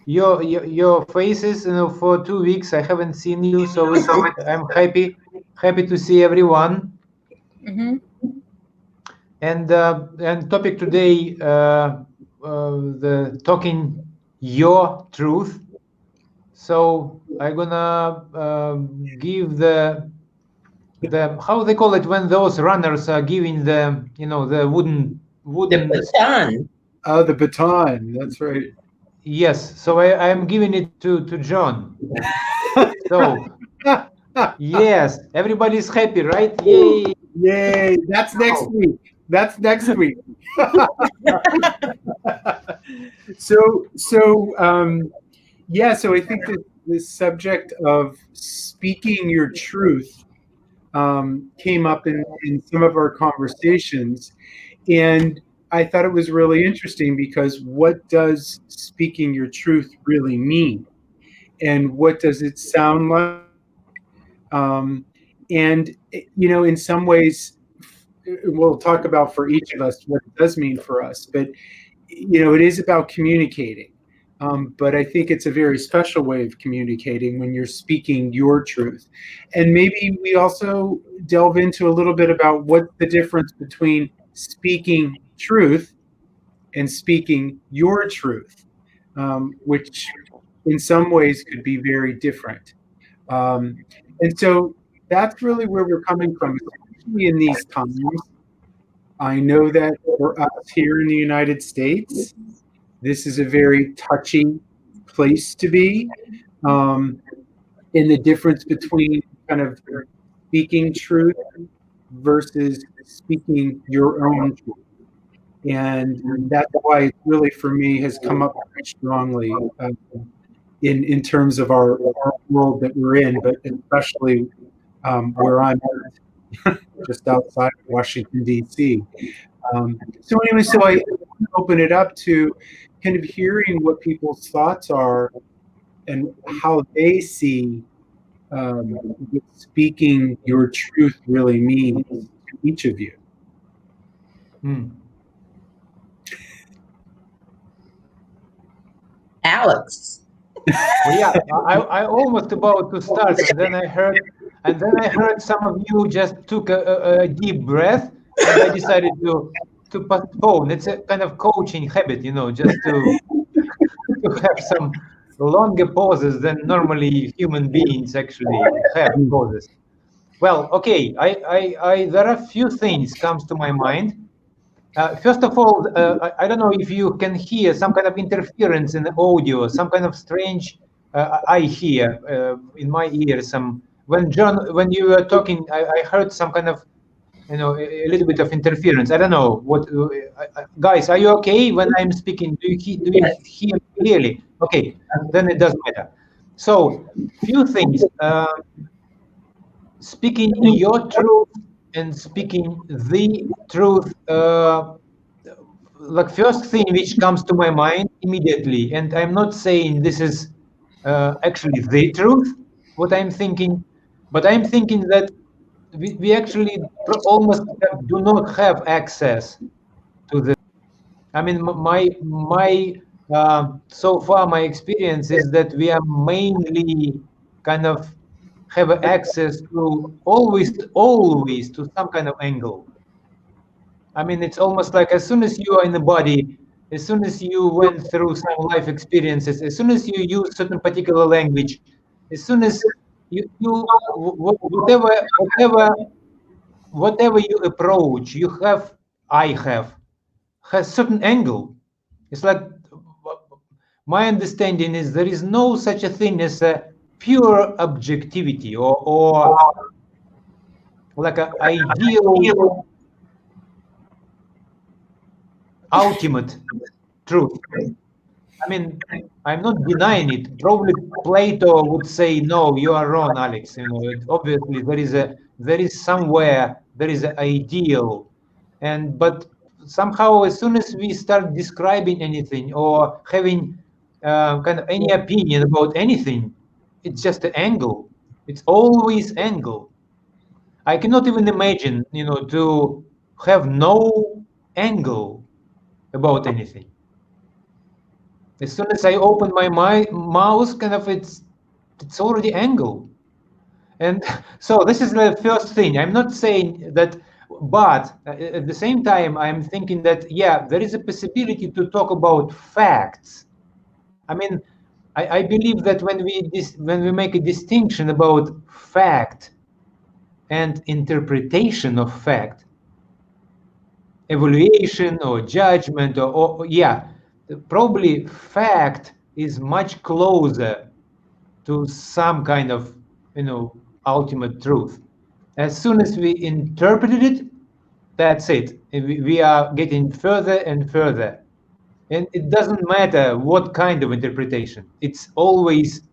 your faces. For 2 weeks I haven't seen you, so I'm happy to see everyone. Mm-hmm. And topic today, the talking your truth. So I'm gonna give the how they call it when those runners are giving the The wooden. baton. Oh, the baton. That's right. Yes, so I'm giving it to John. So yes, everybody's happy, right? Yay! Yay. That's next So, week. That's next week. So yeah, so I think that this subject of speaking your truth came up in some of our conversations. And I thought it was really interesting because what does speaking your truth really mean? And what does it sound like? And, in some ways, we'll talk about for each of us what it does mean for us, but, it is about communicating. But I think it's a very special way of communicating when you're speaking your truth. And maybe we also delve into a little bit about what the difference between speaking truth and speaking your truth, which in some ways could be very different. Um, and so that's really where we're coming from, especially in these times. I know that for us here in the United States, this is a very touchy place to be. Um, in the difference between kind of speaking truth versus speaking your own truth. And that's why it really, for me, has come up very strongly in terms of our world that we're in, but especially where I'm at, just outside of Washington, D.C. So anyway, so I open it up to kind of hearing what people's thoughts are and how they see what speaking your truth really means to each of you. Alex. Well, yeah, I almost about to start, and then I heard some of you just took a deep breath, and I decided to postpone. It's a kind of coaching habit, just to have some longer pauses than normally human beings actually have pauses. Well, okay, there are a few things comes to my mind. First of all, I don't know if you can hear some kind of interference in the audio, some kind of strange. I hear in my ears some when you were talking, I heard some kind of a little bit of interference. I don't know what. Guys, are you okay when I'm speaking? Do you hear me clearly? Okay, then it doesn't matter. So, few things. Speaking your truth and speaking the truth. Like first thing which comes to my mind immediately, and I'm not saying this is actually the truth, what I'm thinking, but I'm thinking that we actually almost do not have access to this. I mean, my so far my experience is that we are mainly kind of have access to always to some kind of angle. I mean, it's almost like as soon as you are in the body, as soon as you went through some life experiences, as soon as you use certain particular language, as soon as whatever you approach, I have has certain angle. It's like my understanding is there is no such a thing as a pure objectivity or like an ideal ultimate truth. I mean, I'm not denying it. Probably Plato would say, "No, you are wrong, Alex." Obviously there is somewhere there is an ideal, but somehow as soon as we start describing anything or having kind of any opinion about anything, it's just an angle. It's always angle. I cannot even imagine, to have no angle about anything. As soon as I open my mouth, kind of it's already angle. And so this is the first thing. I'm not saying that, but at the same time, I'm thinking that, yeah, there is a possibility to talk about facts. I mean, I believe that when we make a distinction about fact and interpretation of fact, evaluation or judgment, or yeah, probably fact is much closer to some kind of, ultimate truth. As soon as we interpreted it, that's it. We are getting further and further. And it doesn't matter what kind of interpretation. It's always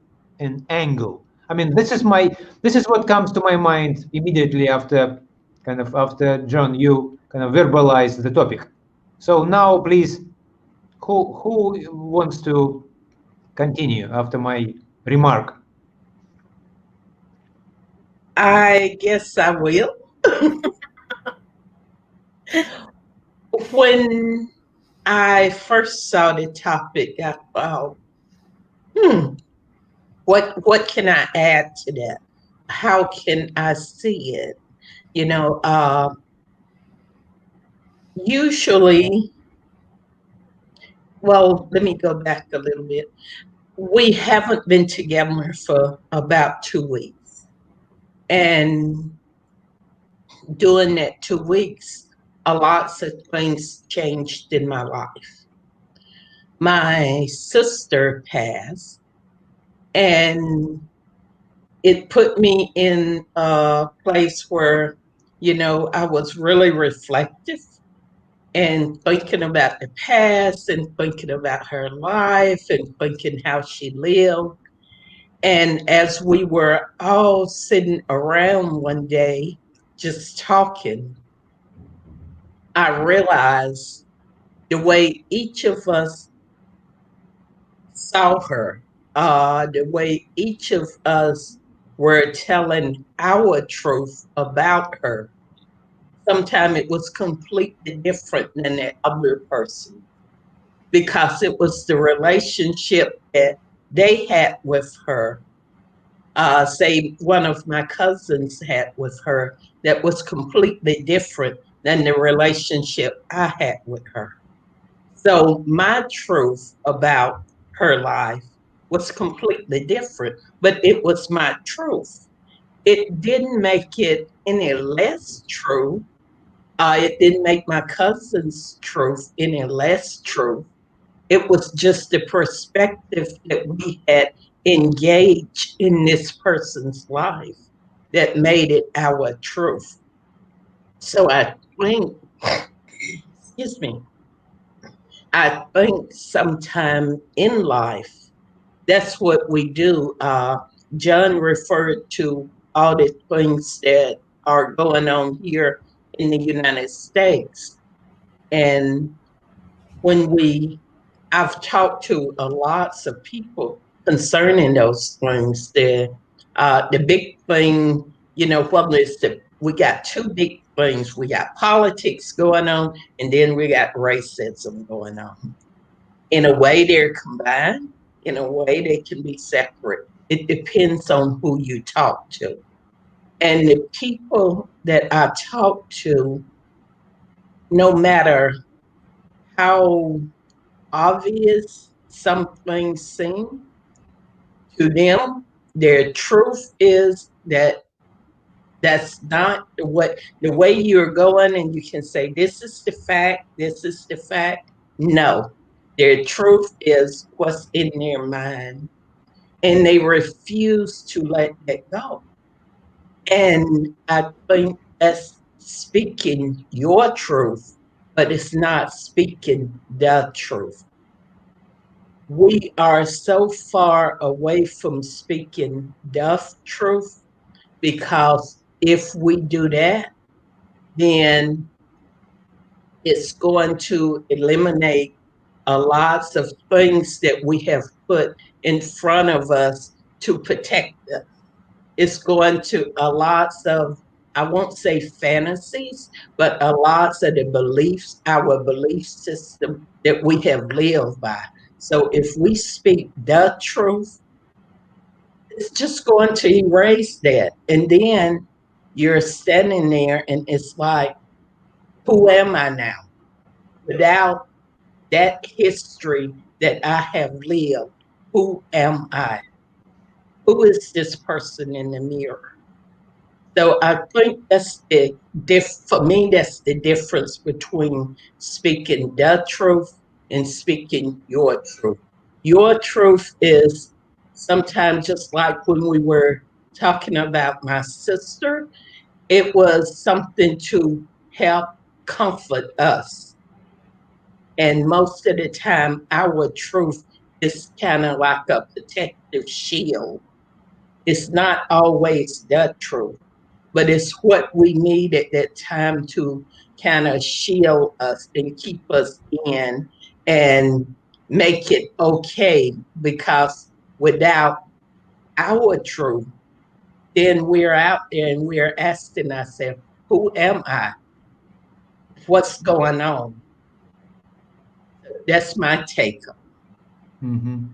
an angle. I mean, this is what comes to my mind immediately after John, you kind of verbalized the topic. So now, please, who wants to continue after my remark? I guess I will. When I first saw the topic, I thought, what can I add to that? How can I see it? You know, usually, well, let me go back a little bit. We haven't been together for about 2 weeks. And during that 2 weeks, a lot of things changed in my life. My sister passed, and it put me in a place where, I was really reflective and thinking about the past and thinking about her life and thinking how she lived. And as we were all sitting around one day just talking, I realized the way each of us saw her, the way each of us were telling our truth about her. Sometimes it was completely different than the other person because it was the relationship that they had with her. Say one of my cousins had with her that was completely different than the relationship I had with her. So my truth about her life was completely different, but it was my truth. It didn't make it any less true. It didn't make my cousin's truth any less true. It was just the perspective that we had engaged in this person's life that made it our truth. So I think, excuse me, I think sometime in life, that's what we do. John referred to all the things that are going on here in the United States. And I've talked to a lots of people concerning those things. The big thing, whether we got two big things. We got politics going on, and then we got racism going on. In a way, they're combined. In a way, they can be separate. It depends on who you talk to. And the people that I talk to, no matter how obvious some things seem to them, their truth is that that's not the way you're going, and you can say, this is the fact, this is the fact. No, their truth is what's in their mind, and they refuse to let that go. And I think that's speaking your truth, but it's not speaking the truth. We are so far away from speaking the truth because if we do that, then it's going to eliminate a lots of things that we have put in front of us to protect us. It's going to a lots of, I won't say fantasies, but a lots of the beliefs, our belief system that we have lived by. So if we speak the truth, it's just going to erase that. And then you're standing there and it's like, who am I now? Without that history that I have lived, who am I? Who is this person in the mirror? So I think that's for me, that's the difference between speaking the truth and speaking your truth. Your truth is sometimes just like when we were talking about my sister, it was something to help comfort us. And most of the time, our truth is kind of like a protective shield. It's not always the truth, but it's what we need at that time to kind of shield us and keep us in and make it okay. Because without our truth, then we're out there and we're asking ourselves, who am I? What's going on? That's my take. Mm-hmm.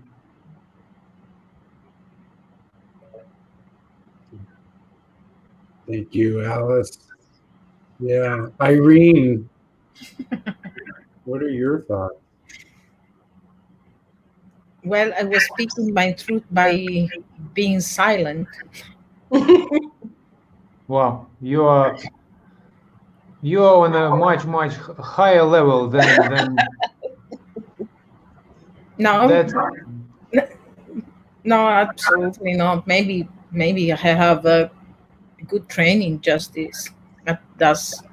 Thank you, Alice. Yeah. Irene, what are your thoughts? Well, I was speaking my truth by being silent. Wow, you are on a much higher level than No, that. no, absolutely not. Maybe I have a good training. Just this that does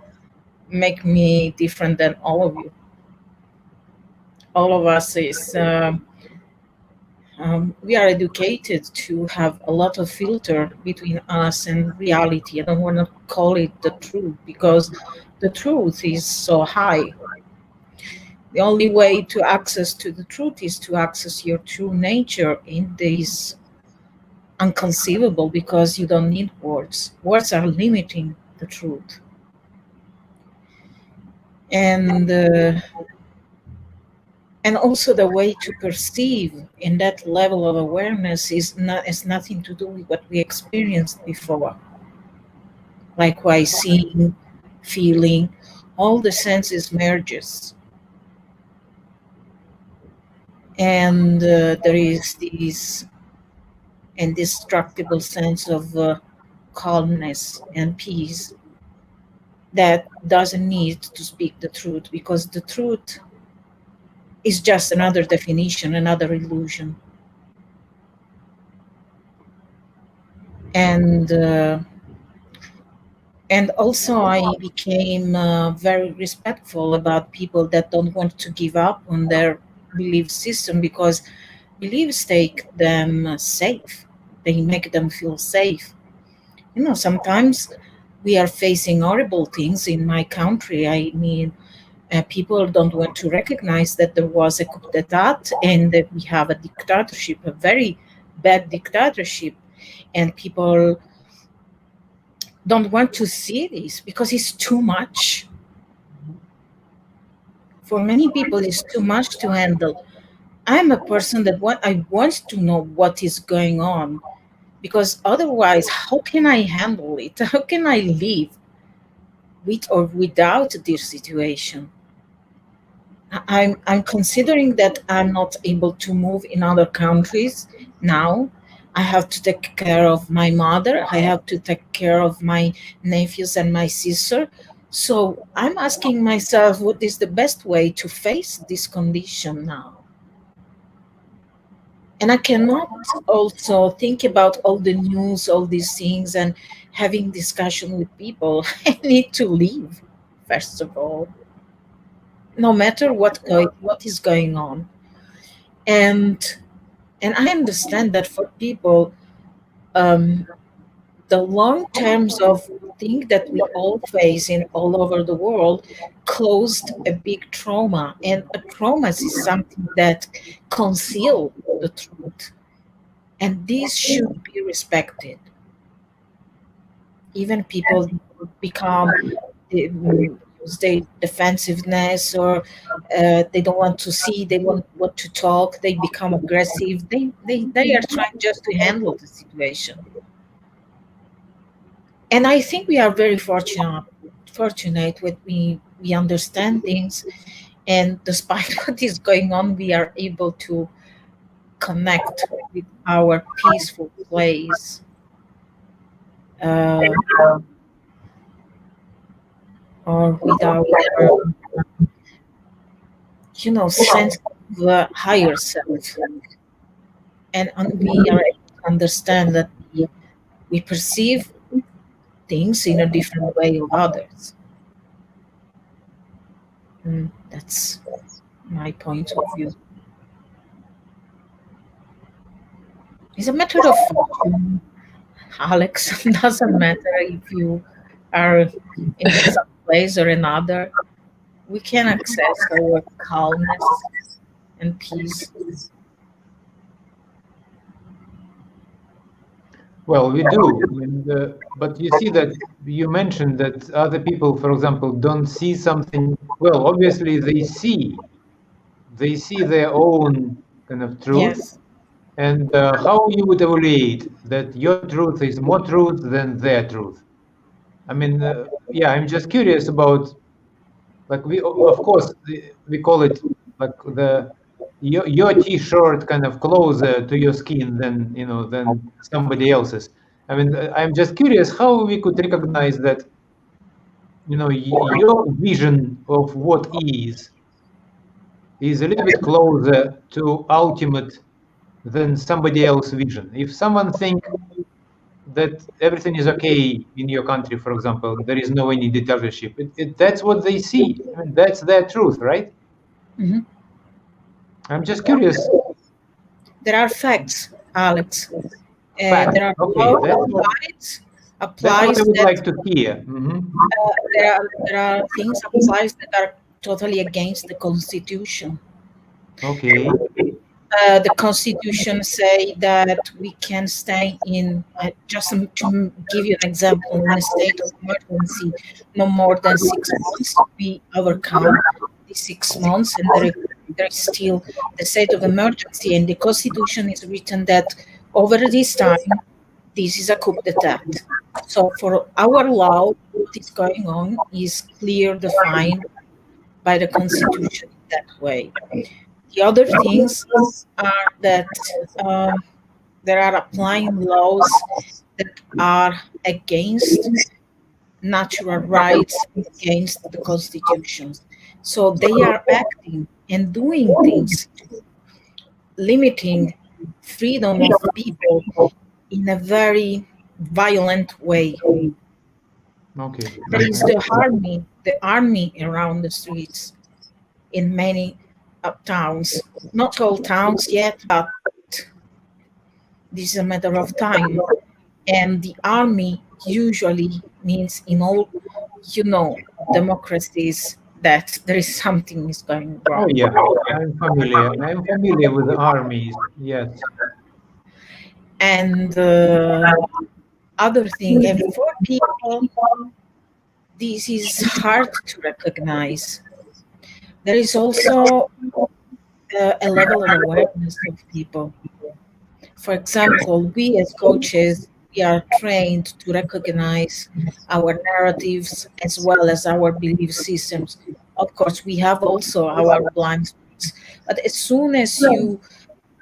make me different than all of you. All of us is we are educated to have a lot of filter between us and reality. I don't want to call it the truth because the truth is so high. The only way to access to the truth is to access your true nature in this unconceivable because you don't need words. Words are limiting the truth. And and also the way to perceive in that level of awareness is nothing to do with what we experienced before. Likewise, seeing, feeling, all the senses merges, and there is this indestructible sense of calmness and peace that doesn't need to speak the truth because the truth is just another definition, another illusion. And and also I became very respectful about people that don't want to give up on their belief system because beliefs take them safe. They make them feel safe. You know, sometimes we are facing horrible things in my country. I mean, people don't want to recognize that there was a coup d'etat and that we have a dictatorship, a very bad dictatorship, and people don't want to see this because it's too much. For many people, it's too much to handle. I'm a person that I want to know what is going on because otherwise, how can I handle it? How can I live with or without this situation? I'm considering that I'm not able to move in other countries now. I have to take care of my mother. I have to take care of my nephews and my sister. So I'm asking myself, what is the best way to face this condition now? And I cannot also think about all the news, all these things, and having discussion with people. I need to leave, first of all, no matter what is going on. And I understand that for people, um, the long terms of thing that we all face in all over the world caused a big trauma, and a trauma is something that conceal the truth, and this should be respected. Even people become lose their defensiveness, or they don't want to see, they want to talk, they become aggressive. They are trying just to handle the situation. And I think we are very fortunate when we understand things, and despite what is going on, we are able to connect with our peaceful place, uh, or with our sense of the higher self, and we are able to understand that we perceive things in a different way of others. That's my point of view. It's a matter of fortune, Alex. It doesn't matter if you are in some place or another. We can access our calmness and peace. Well, we do, but you see that you mentioned that other people, for example, don't see something. Well, obviously they see their own kind of truth, Yes. and how you would evaluate that your truth is more truth than their truth. I mean, yeah, I'm just curious about, like, we of course we call it like your t-shirt kind of closer to your skin than than somebody else's. I mean, I'm just curious how we could recognize that your vision of what is a little bit closer to ultimate than somebody else's vision. If someone think that everything is okay in your country, for example, there is no any dictatorship, that's what they see. I mean, that's their truth, right? Mhm. I'm just curious. There are facts, Alex. Fact. There are Okay, law applies that's what applies I would that like to hear. there are things applies that are totally against the Constitution. Okay. The Constitution say that we can stay in, just to give you an example, in a state of emergency, no more than 6 months. We overcome the 6 months, and there is still the state of emergency. And the Constitution is written that over this time, this is a coup d'etat. So for our law, what is going on is clear, defined by the Constitution in that way. The other things are that there are applying laws that are against natural rights, against the constitutions. So they are acting and doing things, limiting freedom of people in a very violent way. Okay. There is the army around the streets in many towns. Not all towns yet, but this is a matter of time. And the army usually means in all, democracies, that there is something is going Oh wrong. yeah, I'm familiar. I'm familiar with the armies. Yes. And other thing, and for people, this is hard to recognize. There is also a level of awareness of people. For example, we as coaches, we are trained to recognize our narratives as well as our belief systems. Of course, we have also our blind spots. But as soon as you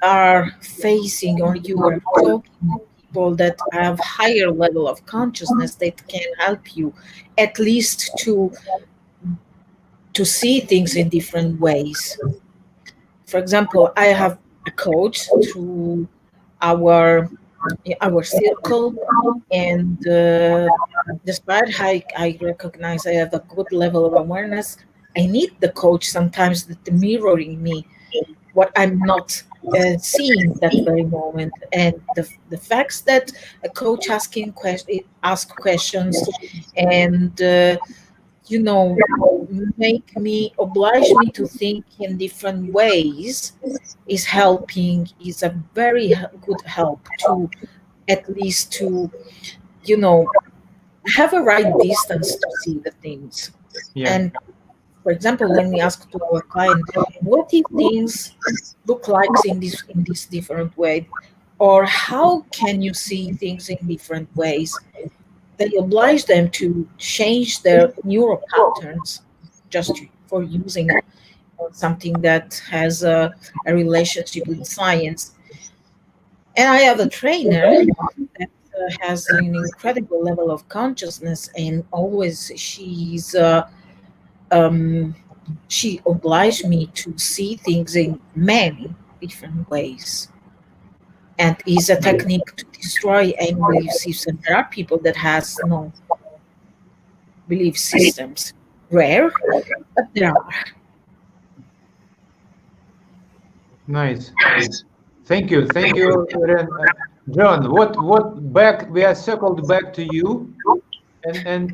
are facing or you are talking to people that have higher level of consciousness that can help you at least to see things in different ways. For example, I have a coach through our our circle, and despite I recognize I have a good level of awareness, I need the coach sometimes that mirroring me what I'm not seeing that very moment. And the facts that a coach ask questions, and you know oblige me to think in different ways, is a very good help to at least to you know have a right distance to see the things. Yeah. And for example, when we ask to our client, what if things look like in this different way, or how can you see things in different ways? They oblige them to change their neural patterns just for using something that has a relationship with science. And I have a trainer that has an incredible level of consciousness, and always um, she obliged me to see things in many different ways, and is a technique to destroy any belief system. There are people that has no belief systems, rare, but there are. Nice. Thank you. Thank you, Irene. John, what back, we are circled back to you. And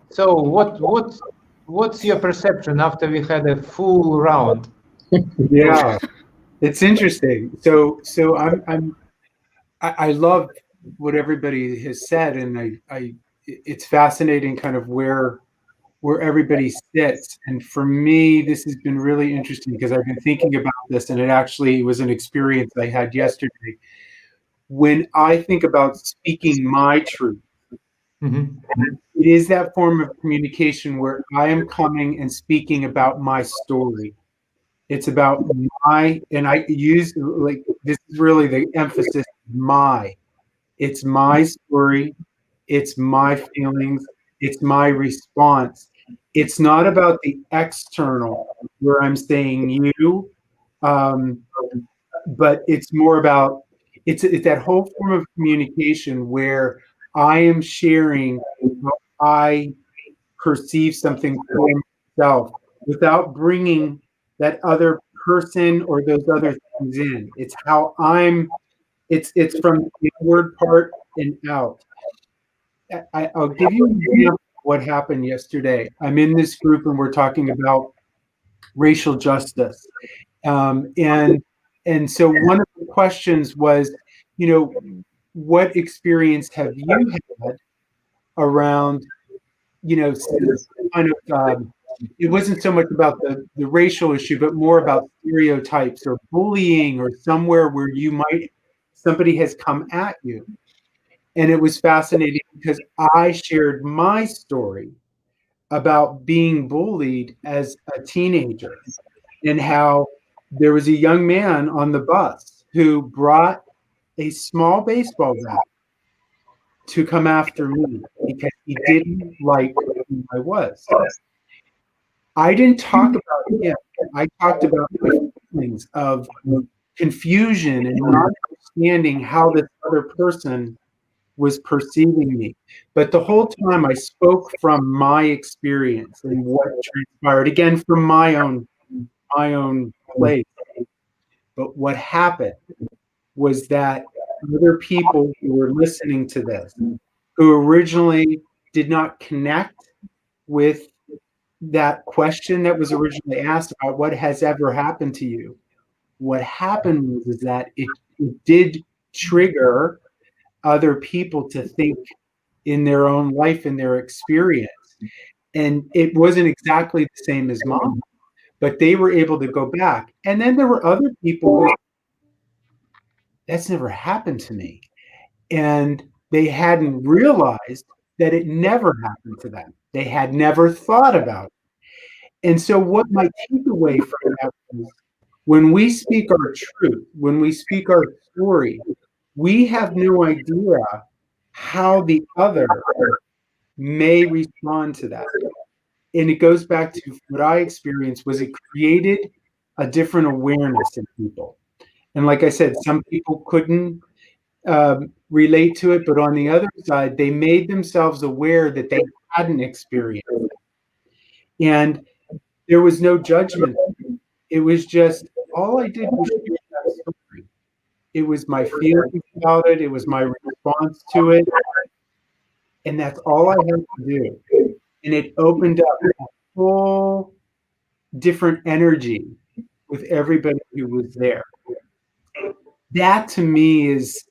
so what's your perception after we had a full round? Yeah, it's interesting. So I love what everybody has said, and it's fascinating kind of where everybody sits. And for me, this has been really interesting because I've been thinking about this, and it actually was an experience I had yesterday. When I think about speaking my truth, Mhm. it is that form of communication where I am coming and speaking about my story. It's about my, and I use like this is really the emphasis, my. It's my story. It's my feelings. It's my response. It's not about the external where I'm saying you, um, but it's more about it's that whole form of communication where I am sharing how I perceive something for myself without bringing that other person or those other things in. It's how I'm. It's from the inward part and out. I'll give you an example of what happened yesterday. I'm in this group and we're talking about racial justice, and so one of the questions was, you know, what experience have you had around, kind of, it wasn't so much about the racial issue, but more about stereotypes or bullying or somewhere where somebody has come at you. And it was fascinating because I shared my story about being bullied as a teenager and how there was a young man on the bus who brought a small baseball bat to come after me because he didn't like who I was. I didn't talk about him. I talked about my feelings of confusion and not understanding how this other person was perceiving me. But the whole time I spoke from my experience and what transpired, again from my own place. But what happened was that other people who were listening to this, who originally did not connect with that question that was originally asked about what has ever happened to you, what happened was is that it did trigger other people to think in their own life and their experience. And it wasn't exactly the same as mom, but they were able to go back. And then there were other people who, that's never happened to me. And they hadn't realized that it never happened to them. They had never thought about it. And so, what my takeaway from that was when we speak our truth, when we speak our story, we have no idea how the other may respond to that. And it goes back to what I experienced was it created a different awareness in people. And like I said, some people couldn't relate to it, but on the other side, they made themselves aware that they hadn't experienced it. And there was no judgment. It was just all I did was share that story. It was my feelings about it. It was my response to it. And that's all I had to do. And it opened up a whole different energy with everybody who was there. That to me is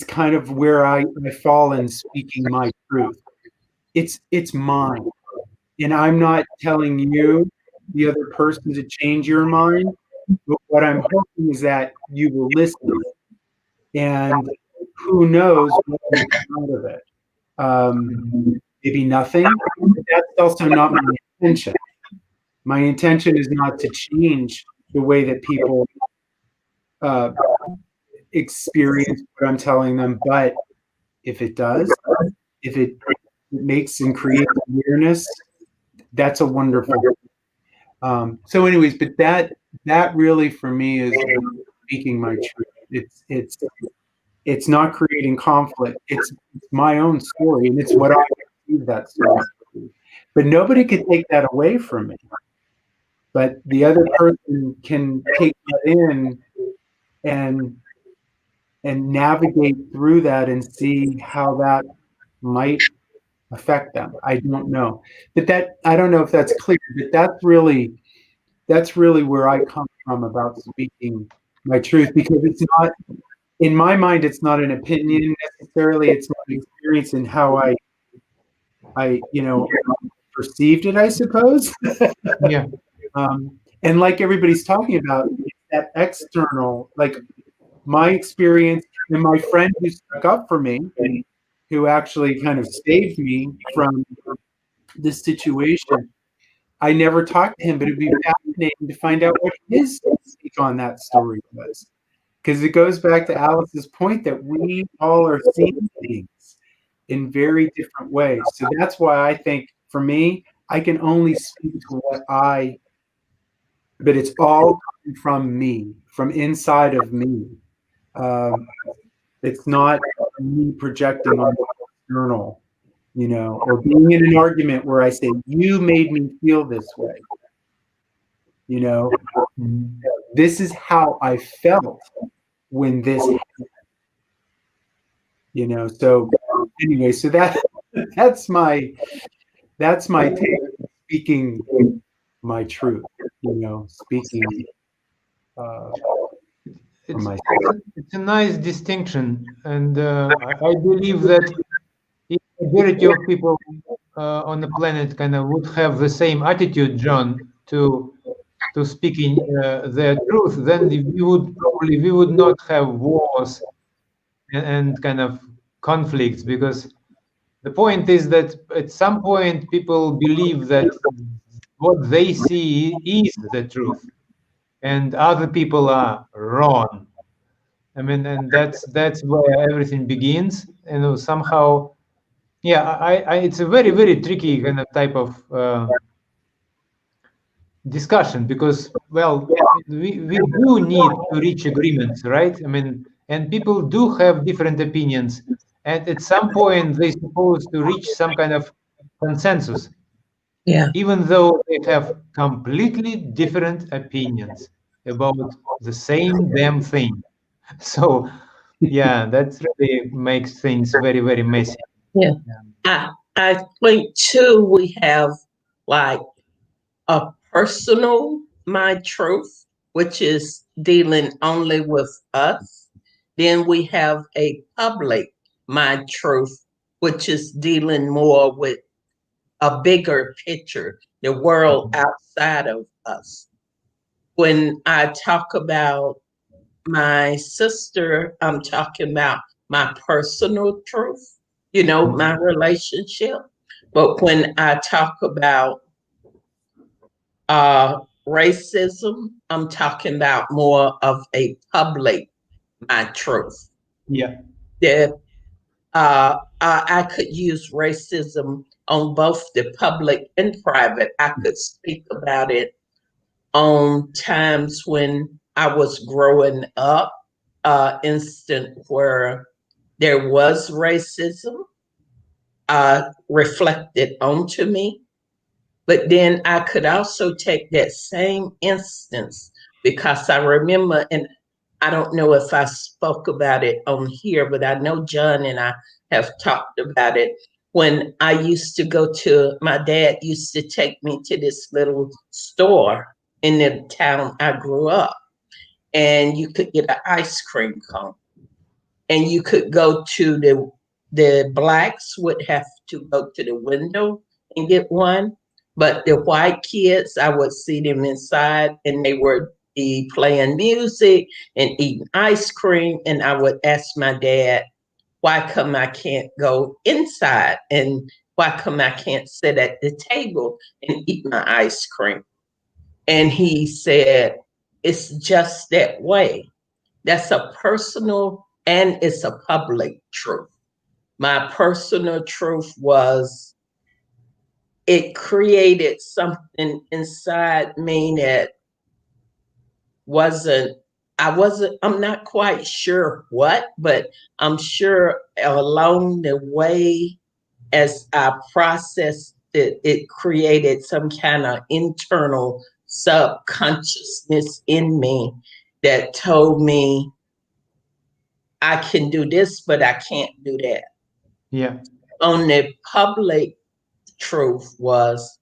kind of where I fall in speaking my truth. It's mine. And I'm not telling you, the other person, to change your mind. But what I'm hoping is that you will listen, and who knows what will come out of it. Maybe nothing. But that's also not my intention. My intention is not to change the way that people uh, experience what I'm telling them. But if it does, if it makes and creates awareness, that's a wonderful. So, anyways, but that really for me is speaking my truth. It's not creating conflict. It's my own story, and it's what I perceive that story. But nobody could take that away from me. But the other person can take that in and navigate through that and see how that might affect them. I don't know, but I don't know if that's clear. But that's really where I come from about speaking my truth, because it's not, in my mind, it's not an opinion necessarily. It's my experience and how I perceived it, I suppose. Yeah. And like everybody's talking about, that external, like my experience and my friend who stuck up for me, who actually kind of saved me from this situation. I never talked to him, but it'd be fascinating to find out what his take on that story was. Because it goes back to Alice's point that we all are seeing things in very different ways. So that's why I think, for me, I can only speak to but it's all coming from me, from inside of me. It's not me projecting on the external, or being in an argument where I say, you made me feel this way. This is how I felt when this happened. So anyway, so that's my take, speaking my truth, speaking for myself. It's a nice distinction, and I believe that if the majority of people on the planet kind of would have the same attitude, John, to speaking their truth, then we would not have wars and kind of conflicts, because the point is that at some point people believe that what they see is the truth and other people are wrong. I mean, and that's where everything begins. Somehow, yeah, it's a very, very tricky kind of type of discussion, because, well, we do need to reach agreements, right? I mean, and people do have different opinions, and at some point they're supposed to reach some kind of consensus, even though they have completely different opinions about the same damn thing. So yeah, that really makes things very, very messy. Yeah. I think too, we have like a personal my truth, which is dealing only with us. Then we have a public my truth, which is dealing more with a bigger picture, the world outside of us. When I talk about my sister, I'm talking about my personal truth, my relationship. But when I talk about racism, I'm talking about more of a public my truth. Yeah. That I could use racism on both the public and private. I could speak about it on times when I was growing up, instant where there was racism reflected onto me. But then I could also take that same instance, because I remember, and I don't know if I spoke about it on here, but I know John and I have talked about it. When I used to my dad used to take me to this little store in the town I grew up, and you could get an ice cream cone, and you could go to the blacks would have to go to the window and get one, But the white kids, I would see them inside and they would be playing music and eating ice cream. And I would ask my dad, why come I can't go inside? And why come I can't sit at the table and eat my ice cream? And he said, it's just that way. That's a personal and it's a public truth. My personal truth was it created something inside me that wasn't, I'm not quite sure what, but I'm sure along the way, as I processed it, it created some kind of internal subconsciousness in me that told me I can do this, but I can't do that. Yeah. On the public truth was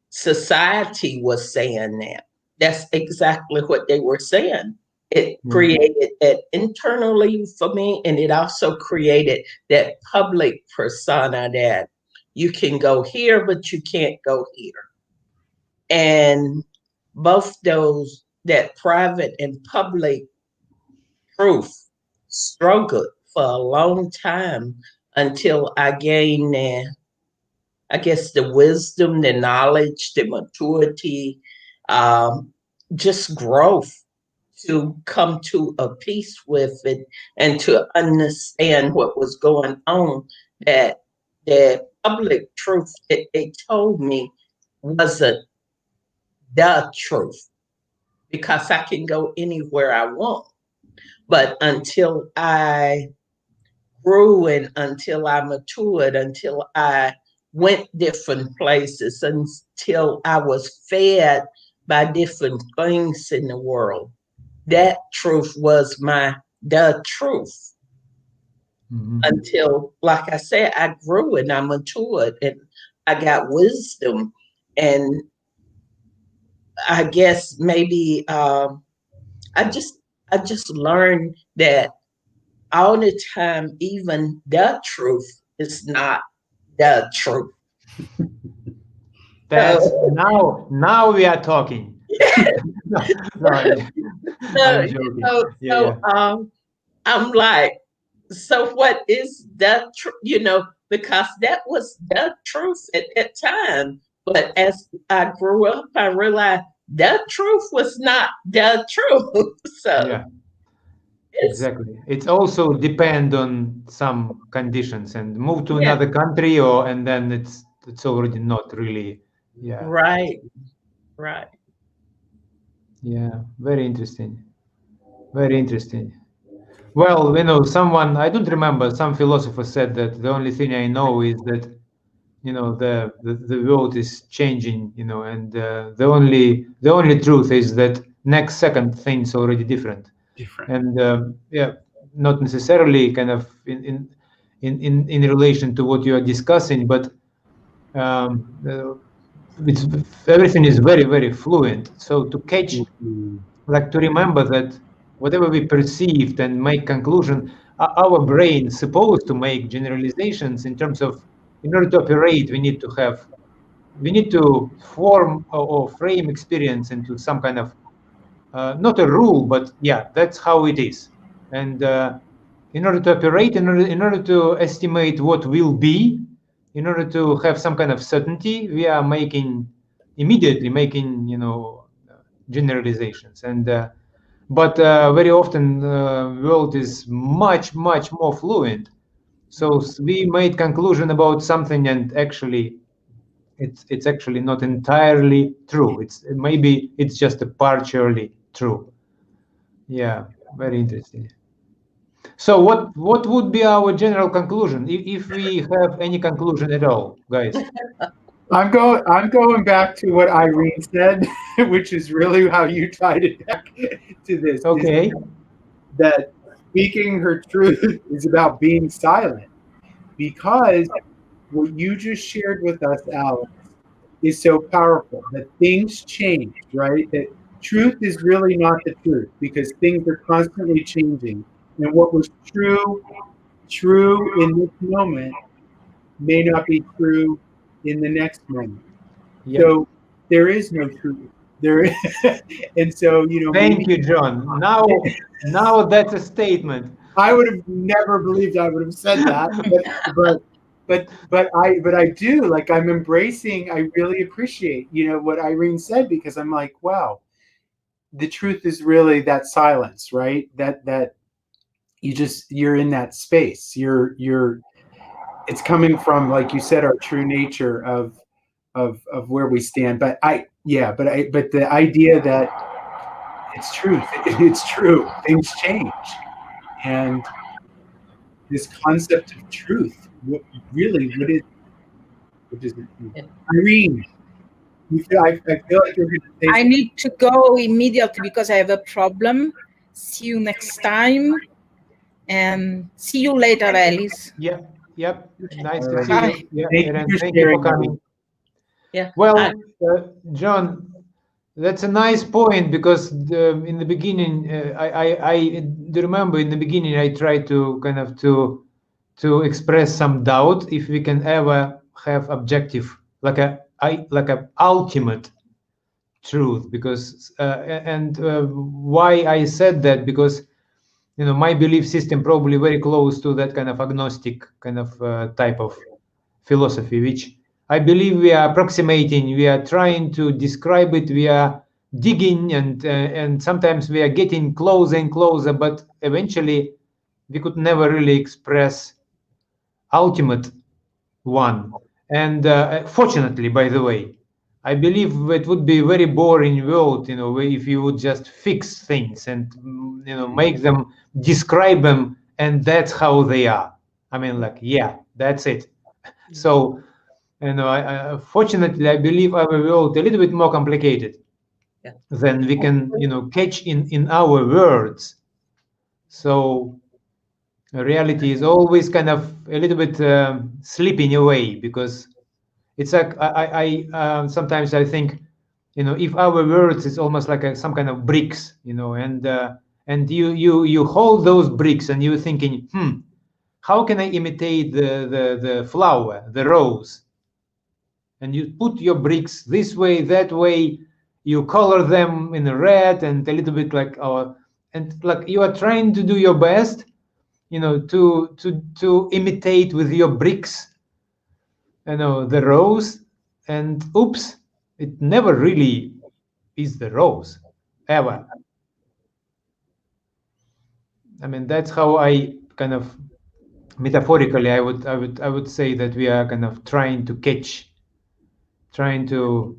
society was saying that. That's exactly what they were saying. It created that internally for me, and it also created that public persona that you can go here, but you can't go here. And both those, that private and public truth, struggled for a long time until I gained I guess the wisdom, the knowledge, the maturity, just growth to come to a peace with it and to understand what was going on, that the public truth that they told me wasn't the truth, because I can go anywhere I want. But until I grew and until I matured, until I went different places, until I was fed by different things in the world, that truth was the truth. Until, like I said, I grew and I matured and I got wisdom. And I guess maybe I just learned that all the time, even the truth is not the truth. That's now we are talking. I'm joking. I'm like, so what is the truth? Because that was the truth at that time. But as I grew up, I realized the truth was not the truth. So yeah, exactly. It also depend on some conditions, and move to another country, and then it's already not really. Yeah. Right. Yeah. Very interesting. Very interesting. Well, someone, I don't remember, some philosopher said that the only thing I know is that, the world is changing, and the only truth is that next second things already different. And not necessarily kind of in relation to what you are discussing, but everything is very, very fluent. So to catch, like to remember that whatever we perceived and make conclusion, our brain is supposed to make generalizations in terms of, in order to operate, we need to form or frame experience into some kind of, not a rule, but yeah, that's how it is. And in order to operate, in order to estimate what will be, in order to have some kind of certainty, we are immediately making, generalizations. And but very often world is much, much more fluent. So we made conclusion about something, and actually it's actually not entirely true. Maybe it's just a partially true. Yeah, very interesting. So what would be our general conclusion, if we have any conclusion at all, guys? I'm going back to what Irene said, which is really how you tied it back to this. Okay. That speaking her truth is about being silent, because what you just shared with us, Alex, is so powerful. That things change, right? That truth is really not the truth, because things are constantly changing, and what was true in this moment may not be true in the next moment. Yeah. So there is no truth. There, and so Thank you, John. Now that's a statement. I would have never believed I would have said that, but I do, like, I'm embracing. I really appreciate what Irene said, because I'm like, wow, the truth is really that silence, right? That you're in that space. It's coming from, like you said, our true nature of where we stand. But the idea that it's truth, it's true. Things change, and this concept of truth, what does it mean? Irene, I feel like you're going to say I something. need to go immediately because I have a problem. See you next time. And see you later, Alice. Yep. Nice to All see right. you. Yeah, Thank you Irene, for thank you for sharing, coming. Yeah. Well, John, that's a nice point, because in the beginning, I do remember in the beginning I tried to kind of to express some doubt if we can ever have objective, like a ultimate truth, because why I said that, because my belief system probably very close to that kind of agnostic kind of type of philosophy, which I believe we are approximating, we are trying to describe it, we are digging, and sometimes we are getting closer and closer, but eventually we could never really express ultimate one. And fortunately, by the way, I believe it would be a very boring world, if you would just fix things and make them, describe them, and that's how they are. I mean, like, yeah, that's it. So, fortunately, I believe our world a little bit more complicated than we can, catch in our words. So reality is always kind of a little bit slipping away, because it's like sometimes I think, if our words is almost like some kind of bricks, and you hold those bricks and you're thinking, how can I imitate the flower, the rose? And you put your bricks this way, that way, you color them in red and a little bit like and like you are trying to do your best, to imitate with your bricks, the rose, and oops, it never really is the rose, ever. I mean, that's how I kind of metaphorically I would say that we are kind of trying to catch the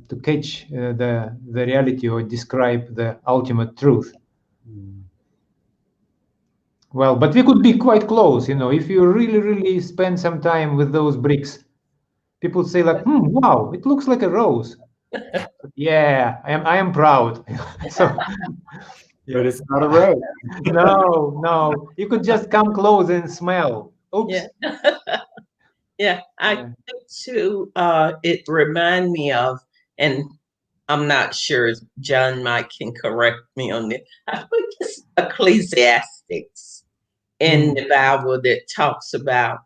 reality, or describe the ultimate truth. Well, but we could be quite close, if you really, really spend some time with those bricks. People say like, wow, it looks like a rose. Yeah, I am proud. So, yeah. But it's not a road. No, you could just come close and smell. Oops. Yeah. I think too, it remind me of, and I'm not sure, John Mike can correct me on this. I think it's Ecclesiastics in the Bible that talks about,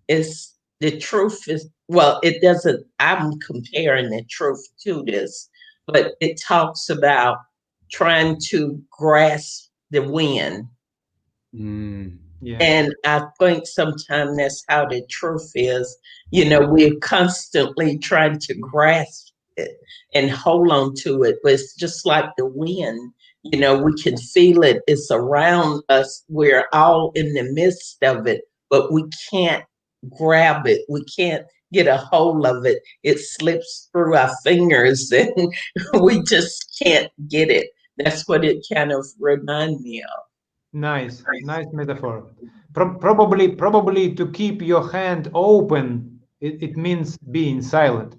is the truth is, well, it doesn't, I'm comparing the truth to this, but it talks about trying to grasp the wind. Yeah. And I think sometimes that's how the truth is. We're constantly trying to grasp it and hold on to it, but it's just like the wind. We can feel it. It's around us. We're all in the midst of it, but we can't grab it. We can't get a hold of it. It slips through our fingers and we just can't get it. That's what it kind of reminds me of. Nice metaphor. Probably to keep your hand open, it means being silent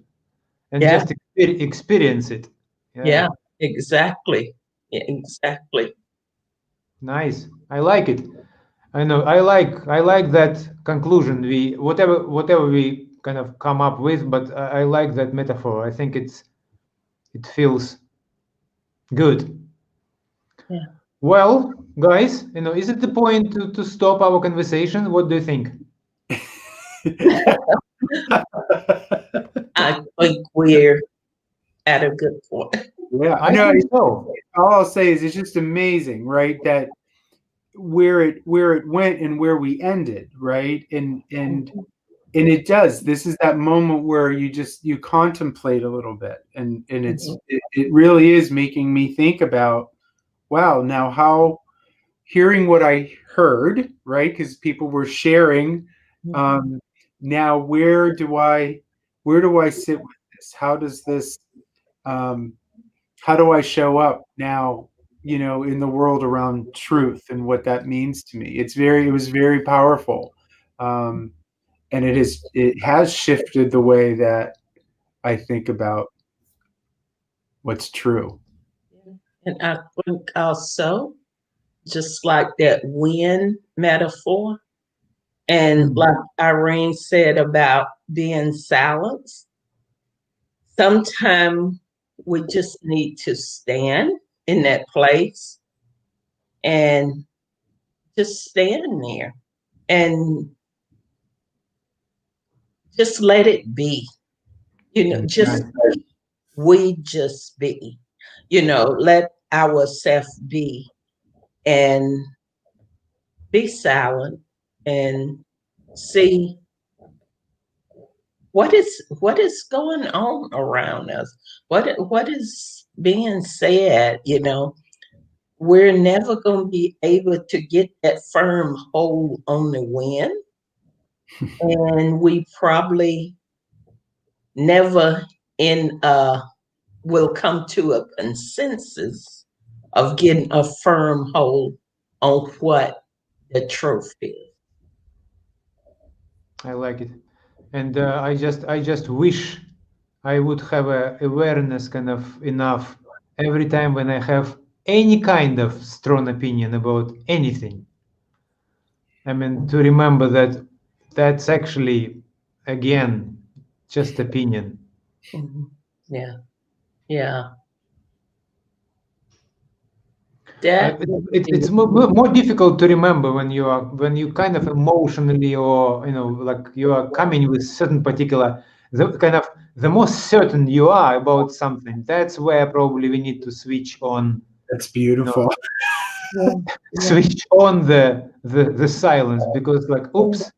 and Yeah. just experience it. Yeah, exactly. Yeah, exactly. Nice. I like it. I know. I like that conclusion. Whatever we kind of come up with, but I like that metaphor. I think it feels good. Yeah. Well, guys, is it the point to stop our conversation? What do you think? I think we're at a good point. Yeah, I no. think so. All I'll say is it's just amazing, right? That where it went and where we ended, right? And it does. This is that moment where you contemplate a little bit, and it really is making me think about, wow, now how hearing what I heard, right? Because people were sharing. Now where do I sit with this? How does this how do I show up now, in the world around truth and what that means to me? It was very powerful. And it has shifted the way that I think about what's true. And I think also, just like that wind metaphor, and like Irene said about being silenced, sometimes we just need to stand in that place and just stand there and just let it be. Just we just be. Let ourself be and be silent and see what is going on around us. What is being said. We're never going to be able to get that firm hold on the wind, and we probably never will come to a consensus of getting a firm hold on what the truth is. I like it, and I just wish I would have a awareness kind of enough every time when I have any kind of strong opinion about anything. I mean, to remember that that's actually, again, just opinion. Yeah, yeah. It's more difficult to remember when you kind of emotionally, or like you are coming with certain particular, the more certain you are about something. That's where probably we need to switch on. That's beautiful. Switch on the silence, because oops,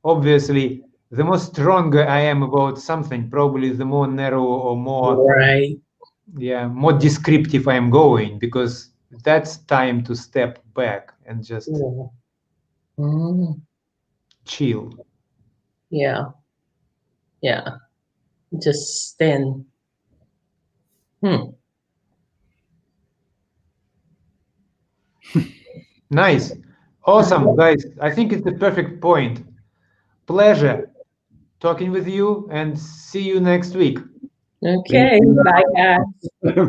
obviously the more stronger I am about something, probably the more narrow or more right. more descriptive I am going, because that's time to step back and just chill. Yeah. Just stand. Nice. Awesome, guys. I think it's the perfect point. Pleasure talking with you, and see you next week. Okay. Bye, guys.